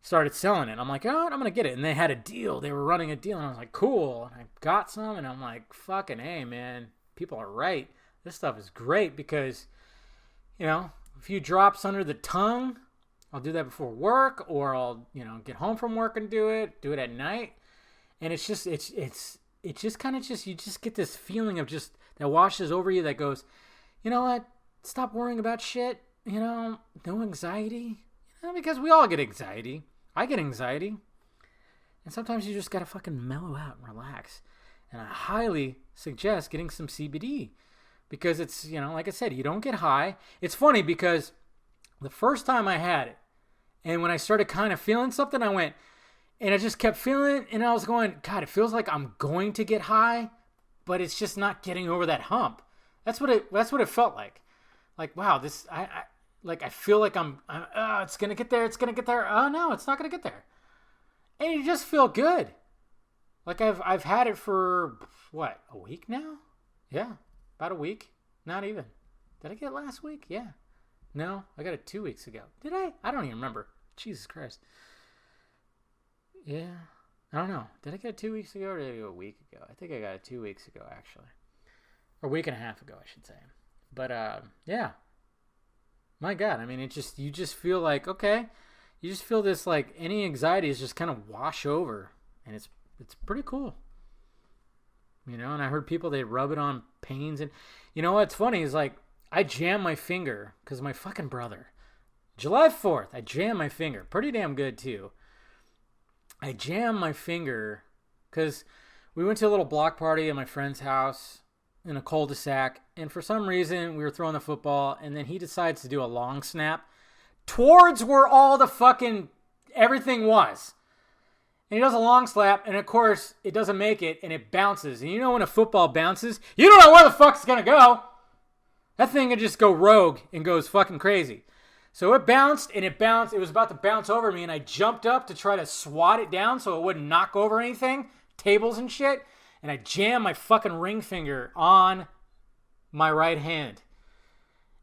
started selling it. I'm like, oh, I'm going to get it. And they had a deal. They were running a deal. And I was like, cool. And I got some, and I'm like, fucking A, man. People are right. This stuff is great because, a few drops under the tongue. I'll do that before work, or I'll, get home from work and do it at night. And it's just kind of you just get this feeling of just that washes over you that goes, you know what? Stop worrying about shit. No anxiety. Because we all get anxiety. I get anxiety. And sometimes you just got to fucking mellow out and relax. And I highly suggest getting some CBD. Because it's, like I said, you don't get high. It's funny because the first time I had it, and when I started kind of feeling something, I went, and I just kept feeling it, and I was going, God, it feels like I'm going to get high, but it's just not getting over that hump. That's what it felt like. Like, wow, this, I feel like it's going to get there. It's going to get there. Oh no, it's not going to get there. And you just feel good. Like I've had it for what, a week now? Yeah. About a week. Not even. Did I get it last week? Yeah. No, I got it 2 weeks ago. Did I? I don't even remember. Jesus Christ. Yeah. I don't know. Did I get it 2 weeks ago or did I get it a week ago? I think I got it 2 weeks ago, actually. Or a week and a half ago, I should say. But, yeah. My God. I mean, you just feel like, okay. You just feel this, like, any anxiety is just kind of wash over. And it's pretty cool. And I heard people, they rub it on pains. And what's funny is, like, I jammed my finger because my fucking brother, July 4th, I jammed my finger. Pretty damn good, too. I jammed my finger because we went to a little block party at my friend's house in a cul-de-sac. And for some reason, we were throwing the football. And then he decides to do a long snap towards where all the fucking everything was. And he does a long slap, and of course, it doesn't make it, and it bounces. And when a football bounces, you don't know where the fuck it's going to go. That thing could just go rogue and goes fucking crazy. So it bounced, and it bounced. It was about to bounce over me, and I jumped up to try to swat it down so it wouldn't knock over anything, tables and shit. And I jammed my fucking ring finger on my right hand.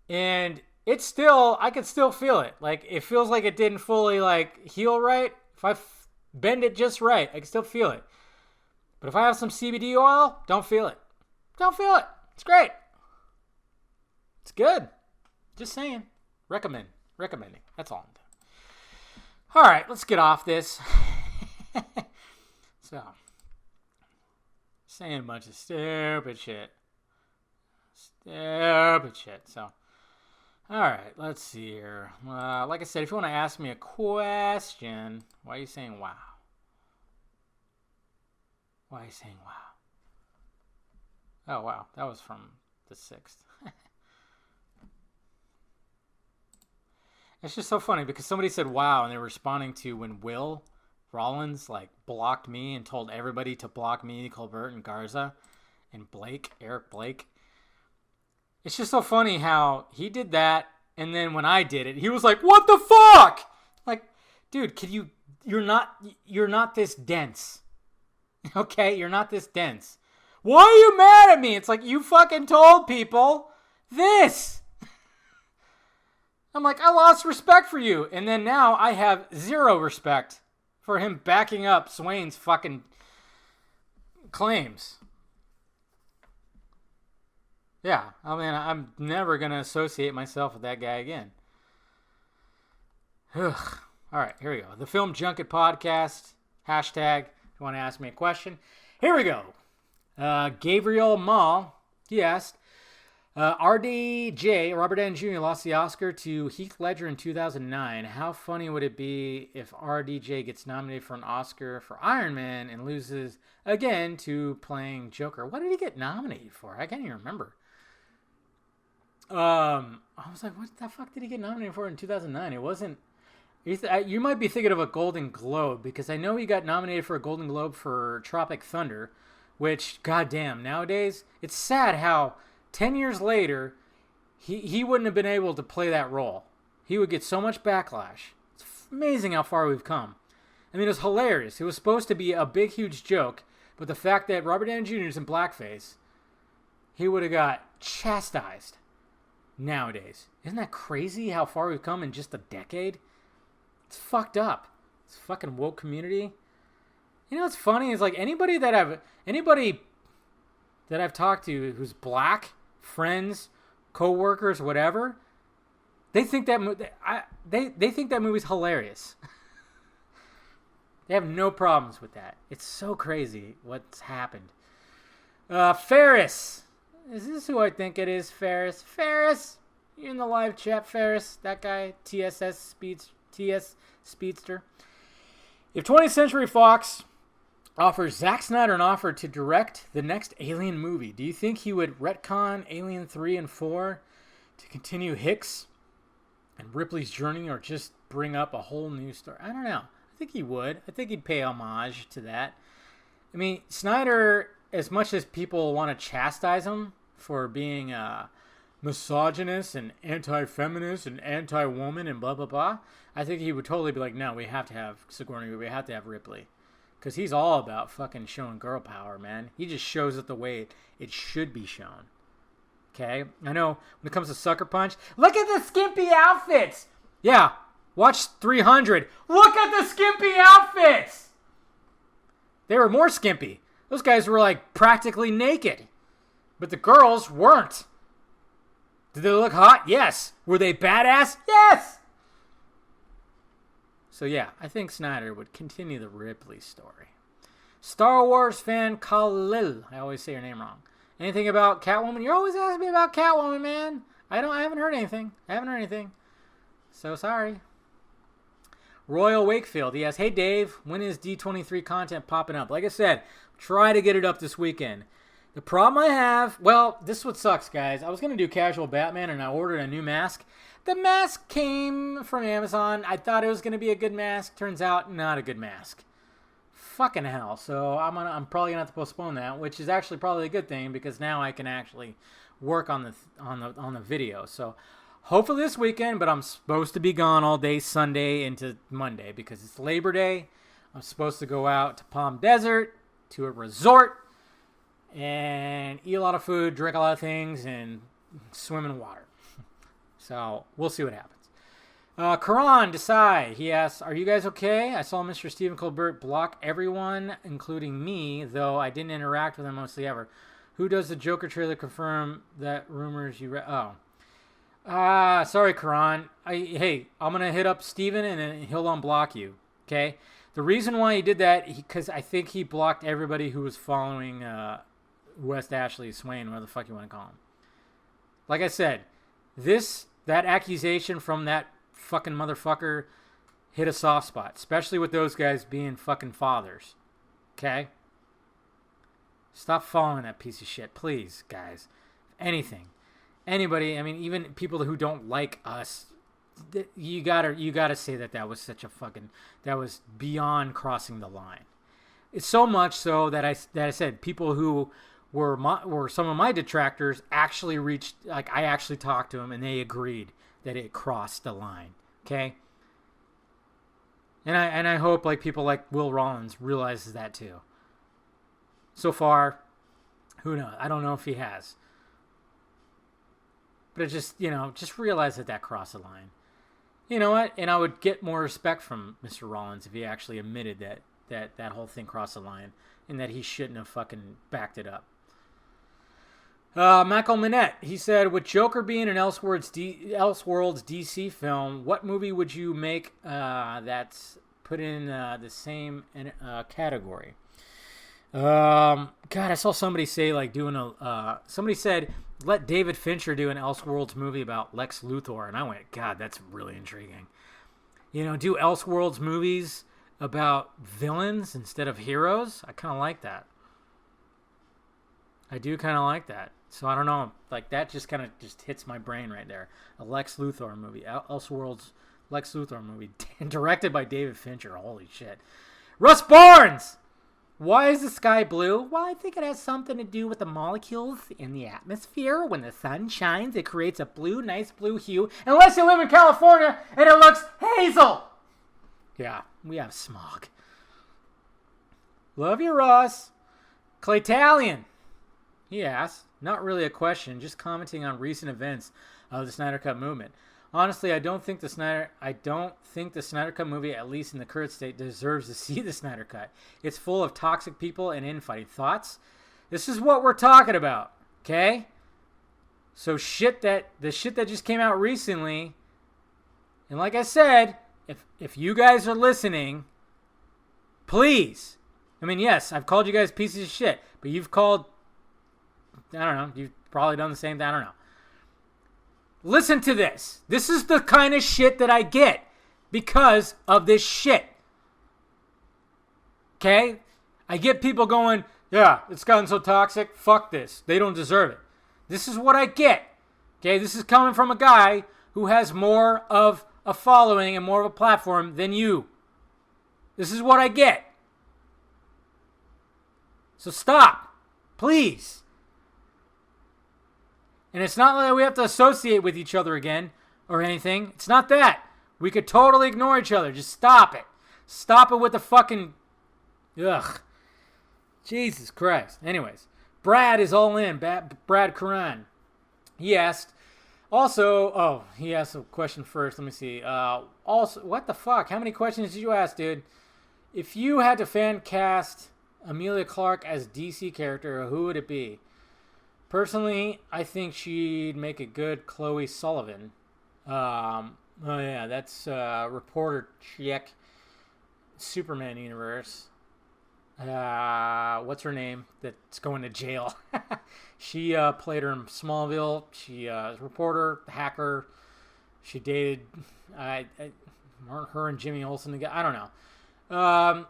And it's still, I can still feel it. Like, it feels like it didn't fully, like, heal right. If I bend it just right, I can still feel it. But if I have some CBD oil, don't feel it. Don't feel it. It's great. It's good. Just saying. Recommending. That's all I'm doing. All right, let's get off this. So, saying a bunch of stupid shit. So, all right, let's see here. Like I said, if you want to ask me a question, why are you saying wow? Why are you saying wow? Oh, wow. That was from the 6th. It's just so funny because somebody said wow, and they were responding to when Will Rollins like blocked me and told everybody to block me, Colbert and Garza and Eric Blake. It's just so funny how he did that, and then when I did it, he was like, "What the fuck?" Like, dude, you're not this dense. Okay, you're not this dense. Why are you mad at me? It's like you fucking told people this. I'm like, I lost respect for you, and then now I have zero respect for him backing up Swain's fucking claims. Yeah, I mean, I'm never going to associate myself with that guy again. Ugh. All right, here we go. The Film Junket Podcast. Hashtag, if you want to ask me a question. Here we go. Gabriel Mall, he asked, RDJ, Robert Downey Jr. lost the Oscar to Heath Ledger in 2009. How funny would it be if RDJ gets nominated for an Oscar for Iron Man and loses again to playing Joker? What did he get nominated for? I can't even remember. I was like, what the fuck did he get nominated for in 2009? It wasn't... You might be thinking of a Golden Globe, because I know he got nominated for a Golden Globe for Tropic Thunder, which, goddamn, nowadays, it's sad how 10 years later, he wouldn't have been able to play that role. He would get so much backlash. It's amazing how far we've come. I mean, it was hilarious. It was supposed to be a big, huge joke, but the fact that Robert Downey Jr. is in blackface, he would have got chastised nowadays. Isn't that crazy how far we've come in just a decade? It's fucked up. It's fucking woke community. You know what's funny is like anybody that I've talked to who's black, friends, co-workers, whatever, they think that they think that movie's hilarious. They have no problems with that. It's so crazy what's happened. Ferris. Is this who I think it is, Ferris? Ferris, you're in the live chat, Ferris. That guy, TS Speedster. If 20th Century Fox offers Zack Snyder an offer to direct the next Alien movie, do you think he would retcon Alien 3 and 4 to continue Hicks and Ripley's journey, or just bring up a whole new story? I don't know. I think he would. I think he'd pay homage to that. I mean, Snyder, as much as people want to chastise him for being misogynist and anti-feminist and anti-woman and blah, blah, blah, I think he would totally be like, no, we have to have Sigourney, we have to have Ripley. Because he's all about fucking showing girl power, man. He just shows it the way it should be shown. Okay? I know when it comes to Sucker Punch, look at the skimpy outfits! Yeah, watch 300. Look at the skimpy outfits! They were more skimpy. Those guys were like practically naked. But the girls weren't. Did they look hot? Yes. Were they badass? Yes. So yeah, I think Snyder would continue the Ripley story. Star Wars fan Khalil. I always say your name wrong. Anything about Catwoman? You're always asking me about Catwoman, man. I haven't heard anything. So sorry. Royal Wakefield. He asks, hey Dave, when is D23 content popping up? Like I said, try to get it up this weekend. The problem I have, well, this is what sucks, guys. I was going to do Casual Batman, and I ordered a new mask. The mask came from Amazon. I thought it was going to be a good mask. Turns out, not a good mask. Fucking hell. So I'm probably going to have to postpone that, which is actually probably a good thing, because now I can actually work on the video. So hopefully this weekend, but I'm supposed to be gone all day Sunday into Monday because it's Labor Day. I'm supposed to go out to Palm Desert, to a resort, and eat a lot of food, drink a lot of things, and swim in water. So we'll see what happens. Karan Desai, he asks, are you guys okay? I saw Mr. Stephen Colbert block everyone, including me, though I didn't interact with him mostly ever. Who does the Joker trailer confirm that rumors you read? Oh. Sorry, Karan. Hey, I'm going to hit up Steven and then he'll unblock you, okay? The reason why he did that, because I think he blocked everybody who was following West Ashley Swain, whatever the fuck you want to call him. Like I said, that accusation from that fucking motherfucker hit a soft spot, especially with those guys being fucking fathers, okay? Stop following that piece of shit, please, guys. Anything. Anybody, I mean, even people who don't like us you gotta say that was such a that was beyond crossing the line. It's so much so that I said people who were some of my detractors actually reached, like, I actually talked to them and they agreed that it crossed the line. Okay. And I hope like people like Will Rollins realizes that too. So far, who knows? I don't know if he has. But it just, just realize that crossed the line. You know what? And I would get more respect from Mr. Rollins if he actually admitted that whole thing crossed the line and that he shouldn't have fucking backed it up. Michael Minette, he said, with Joker being an Elseworlds DC film, what movie would you make that's put in the same category? God, I saw somebody say like somebody said, let David Fincher do an Elseworlds movie about Lex Luthor, and I went, God, that's really intriguing. Do Elseworlds movies about villains instead of heroes. I kind of like that. I do kind of like that. So I don't know, like that just kind of just hits my brain right there. A Lex Luthor movie, Elseworlds Lex Luthor movie, directed by David Fincher. Holy shit. Russ Barnes! Why is the sky blue? Well, I think it has something to do with the molecules in the atmosphere. When the sun shines, it creates a nice blue hue. Unless you live in California and it looks hazel. Yeah, we have smog. Love you, Ross. Claytalian. He asked, not really a question, just commenting on recent events of the Snyder Cut movement. Honestly, I don't think the Snyder Cut movie, at least in the current state, deserves to see the Snyder Cut. It's full of toxic people and infighting. Thoughts? This is what we're talking about, okay? So the shit that just came out recently, and like I said, if you guys are listening, please. I mean, yes, I've called you guys pieces of shit, but you've probably done the same thing. I don't know. Listen to this. This is the kind of shit that I get because of this shit. Okay? I get people going, yeah, it's gotten so toxic. Fuck this. They don't deserve it. This is what I get. Okay? This is coming from a guy who has more of a following and more of a platform than you. This is what I get. So stop. Please. And it's not that we have to associate with each other again or anything. It's not that. We could totally ignore each other. Just stop it. Stop it with the fucking... Ugh. Jesus Christ. Anyways. Brad is all in. Brad Curran. He asked... he asked a question first. Let me see. What the fuck? How many questions did you ask, dude? If you had to fan cast Emilia Clarke as DC character, who would it be? Personally, I think she'd make a good Chloe Sullivan. That's reporter chick, Superman universe. What's her name? That's going to jail. She played her in Smallville. She is a reporter, hacker. She dated her and Jimmy Olsen together. I don't know.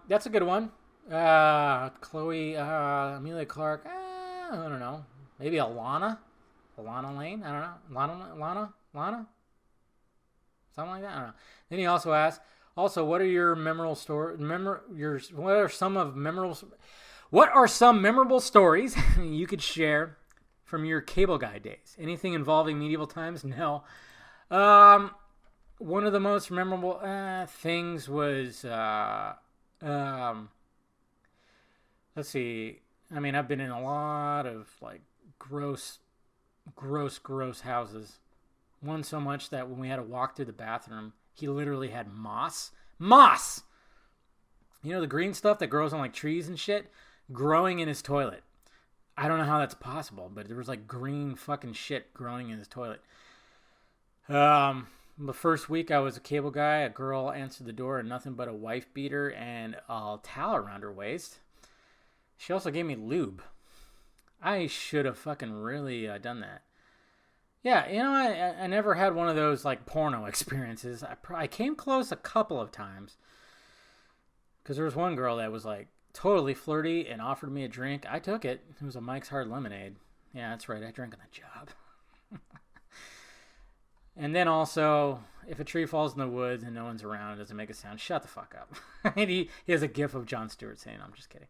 That's a good one. Chloe, Emilia Clarke. I don't know. Maybe Alana Lane. I don't know. Lana. Something like that. I don't know. Then he also asked, what are your memorable stories? What are some memorable stories you could share from your cable guy days? Anything involving medieval times? No. One of the most memorable things was, let's see. I mean, I've been in a lot of like gross houses. One so much that when we had to walk through the bathroom, he literally had moss. You know, the green stuff that grows on like trees and shit, growing in his toilet. I don't know how that's possible, but there was like green fucking shit growing in his toilet. The first week I was a cable guy, a girl answered the door and nothing but a wife beater and a towel around her waist. She also gave me lube. I should have fucking really done that. Yeah, you know, I never had one of those like porno experiences. I came close a couple of times. Because there was one girl that was like totally flirty and offered me a drink. I took it. It was a Mike's Hard Lemonade. Yeah, that's right. I drank on the job. And then also, if a tree falls in the woods and no one's around, it doesn't make a sound. Shut the fuck up. And he has a gif of Jon Stewart saying, I'm just kidding.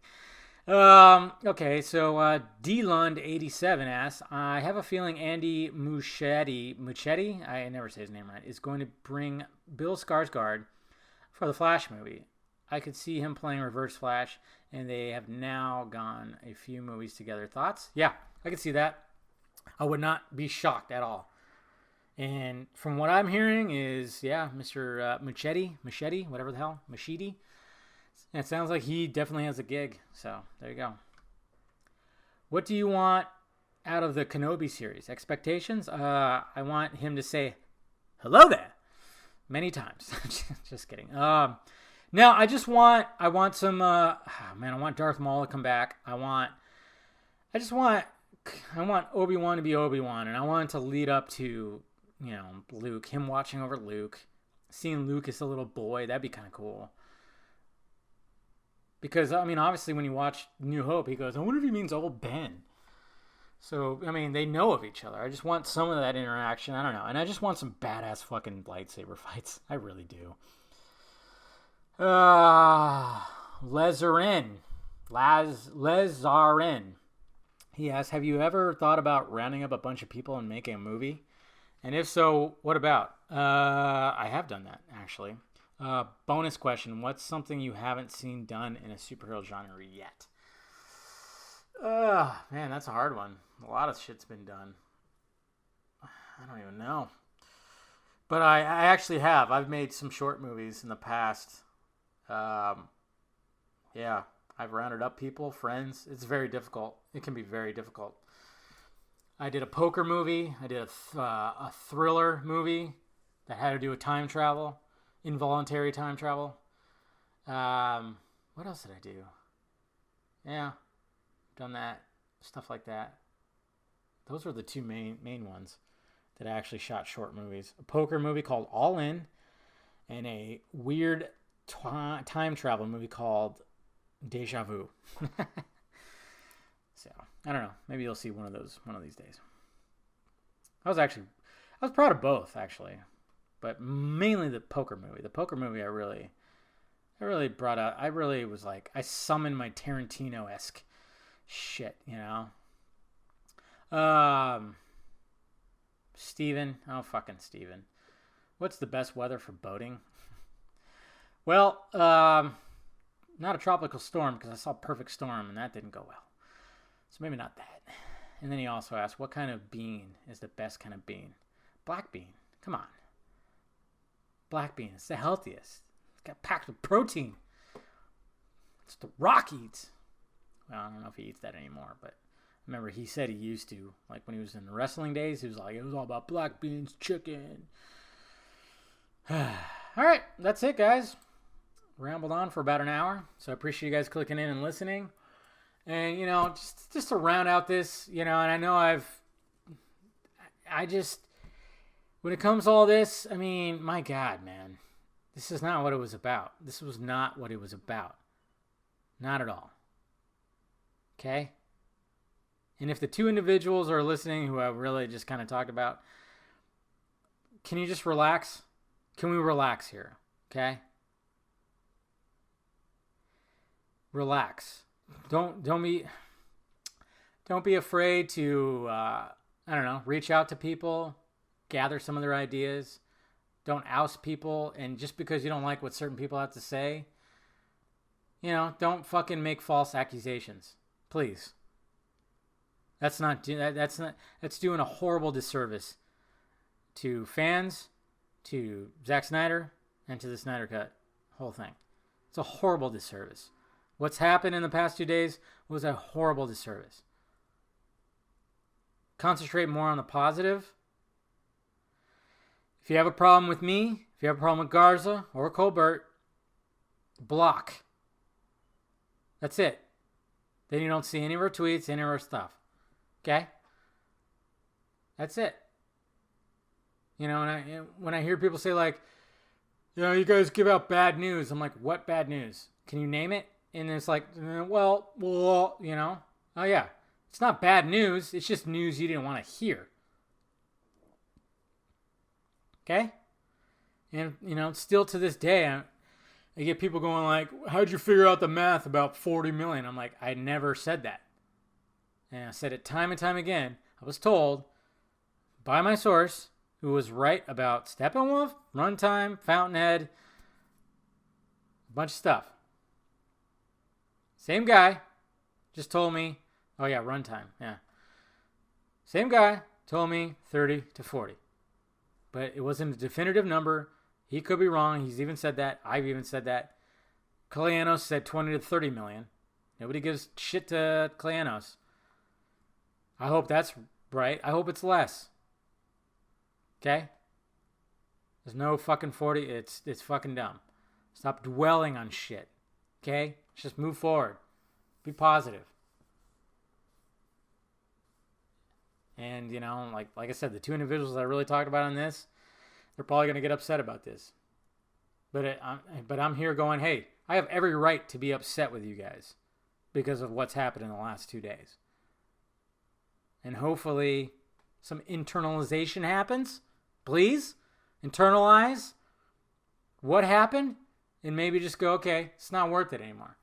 Okay, so DLund87 asks, I have a feeling Andy Muschietti, I never say his name right, is going to bring Bill Skarsgård for the Flash movie. I could see him playing Reverse Flash, and they have now gone a few movies together. Thoughts? Yeah, I could see that. I would not be shocked at all. And from what I'm hearing is, yeah, Mr. Muschietti, whatever the hell, Muschietti. It sounds like he definitely has a gig. So there you go. What do you want out of the Kenobi series? Expectations? I want him to say, hello there, many times. Just kidding. No, I want some, I want Darth Maul to come back. I want Obi-Wan to be Obi-Wan, and I want it to lead up to, Luke, him watching over Luke, seeing Luke as a little boy. That'd be kind of cool. Because, obviously when you watch New Hope, he goes, I wonder if he means old Ben. So, they know of each other. I just want some of that interaction. I don't know. And I just want some badass fucking lightsaber fights. I really do. Lezarin. He asks, have you ever thought about rounding up a bunch of people and making a movie? And if so, what about? I have done that, actually. Bonus question. What's something you haven't seen done in a superhero genre yet? Man, that's a hard one. A lot of shit's been done. I don't even know. But I actually have. I've made some short movies in the past. Yeah, I've rounded up people, friends. It's very difficult. It can be very difficult. I did a poker movie. I did a thriller movie that had to do with time travel. Involuntary time travel. What else did I do? Yeah, done that. Stuff like that. Those were the two main ones that I actually shot short movies. A poker movie called All In, and a weird time travel movie called Deja Vu. So, I don't know. Maybe you'll see one of these days. I was proud of both, actually. But mainly the poker movie. The poker movie I really brought out. I really was like, I summoned my Tarantino-esque shit, Steven. Oh, fucking Steven. What's the best weather for boating? Well, not a tropical storm, because I saw Perfect Storm, and that didn't go well. So maybe not that. And then he also asked, what kind of bean is the best kind of bean? Black bean. Come on. Black bean. It's the healthiest. It's got packed with protein. It's the Rock eats. Well, I don't know if he eats that anymore, but I remember he said he used to. Like when he was in the wrestling days, he was like, it was all about black beans, chicken. All right, that's it, guys. Rambled on for about an hour, so I appreciate you guys clicking in and listening. And, just to round out this, and I know when it comes to all this, my God, man, this is not what it was about. This was not what it was about. Not at all. Okay? And if the two individuals are listening who I really just kind of talked about, can you just relax? Can we relax here? Okay? Relax. Don't be afraid to, reach out to people. Gather some of their ideas. Don't oust people. And just because you don't like what certain people have to say, don't fucking make false accusations. Please. That's doing a horrible disservice to fans, to Zack Snyder, and to the Snyder Cut whole thing. It's a horrible disservice. What's happened in the past 2 days was a horrible disservice. Concentrate more on the positive. If you have a problem with me, if you have a problem with Garza or Colbert, block. That's it. Then you don't see any of our tweets, any of our stuff. Okay? That's it. When I hear people say like, you guys give out bad news. I'm like, what bad news? Can you name it? And it's like, oh yeah. It's not bad news. It's just news you didn't want to hear. Okay? And, still to this day, I get people going like, how'd you figure out the math about 40 million? I'm like, I never said that. And I said it time and time again. I was told by my source, who was right about Steppenwolf, Runtime, Fountainhead, a bunch of stuff. Same guy just told me, oh yeah, Runtime, yeah. Same guy told me 30 to 40. But it wasn't a definitive number. He could be wrong. He's even said that. I've even said that. Kalianos said 20 to 30 million. Nobody gives shit to Kalianos. I hope that's right. I hope it's less. Okay? There's no fucking 40. It's fucking dumb. Stop dwelling on shit. Okay? Let's just move forward. Be positive. And, like I said, the two individuals I really talked about on this, they're probably going to get upset about this. But I'm here going, hey, I have every right to be upset with you guys because of what's happened in the last 2 days. And hopefully some internalization happens. Please, internalize what happened and maybe just go, okay, it's not worth it anymore.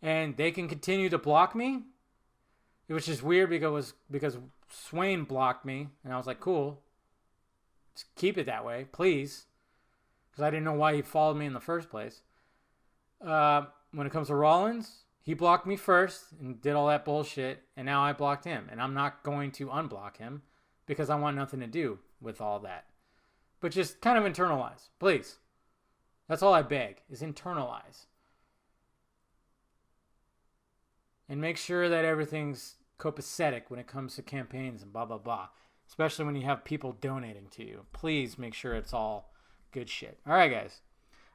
And they can continue to block me, which is weird because Swain blocked me, and I was like, cool, just keep it that way, please, because I didn't know why he followed me in the first place. When it comes to Rollins, he blocked me first and did all that bullshit, and now I blocked him, and I'm not going to unblock him because I want nothing to do with all that. But just kind of internalize, please. That's all I beg, is internalize. And make sure that everything's copacetic when it comes to campaigns and blah, blah, blah. Especially when you have people donating to you. Please make sure it's all good shit. All right, guys.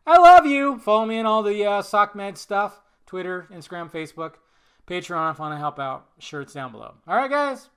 I love you. Follow me in all the SockMed stuff. Twitter, Instagram, Facebook. Patreon if you want to help out. Shirts down below. All right, guys.